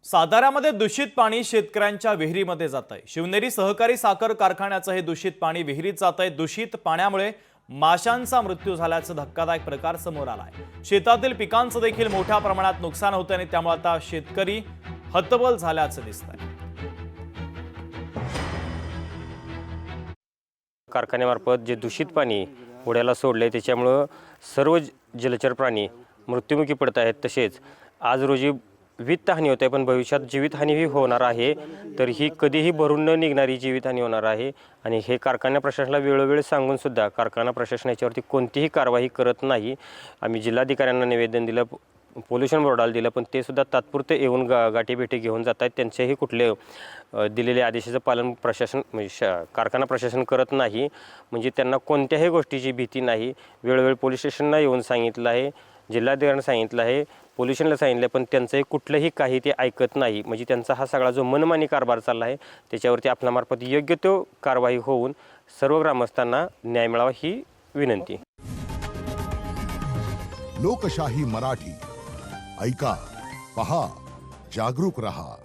साताऱ्यामध्ये दूषित पाणी शेतकऱ्यांच्या विहिरीमध्ये जात आहे। शिवनेरी सहकारी साखर कारखान्याचं हे दूषित पाणी विहिरीत जात आहे। दूषित पाण्यामुळे माशांचा मृत्यू झाल्याचा धक्कादायक प्रकार समोर आला आहे। शेतातील पिकांचं देखील मोठ्या प्रमाणात नुकसान होतं आणि त्यामुळे आता शेतकरी हतबल झाल्याचं दिसतंय। कारखान्यामार्फत जे दूषित पाणी ओढ्याला सोडले त्याच्यामुळे सर्व जलचर प्राणी मृत्युमुखी पडत आहेत। तसेच आज रोजी वित्तहानी होते पण भविष्यात जीवितहानीही होणार आहे। तर ही कधीही भरून न निघणारी जीवितहानी होणार आहे आणि हे कारखाना प्रशासनाला वेळोवेळी सांगून सुद्धा कारखाना प्रशासन याच्यावरती कोणतीही कारवाई करत नाही। आम्ही जिल्हाधिकाऱ्यांना निवेदन दिलं, पोल्यूशन बोर्डाला दिलं, पण ते सुद्धा तात्पुरते येऊन गाठीभेटी घेऊन जात आहेत। त्यांचेही कुठले दिलेल्या आदेशाचं पालन प्रशासन म्हणजे कारखाना प्रशासन करत नाही। म्हणजे त्यांना कोणत्याही गोष्टीची भीती नाही। वेळोवेळी पोलीस स्टेशनला येऊन सांगितलं आहे, जिल्हाधिकाऱ्यांना सांगितलं आहे, पोलिसांना सांगितलं, पण त्यांचंही कुठलंही काही ते ऐकत नाही। म्हणजे त्यांचा हा सगळा जो मनमानी कारभार चालला आहे त्याच्यावरती आपल्यामार्फत योग्य तो कारवाई होऊन सर्व ग्रामस्थांना न्याय मिळावा ही विनंती। लोकशाही मराठी ऐका, पहा, जागरूक रहा।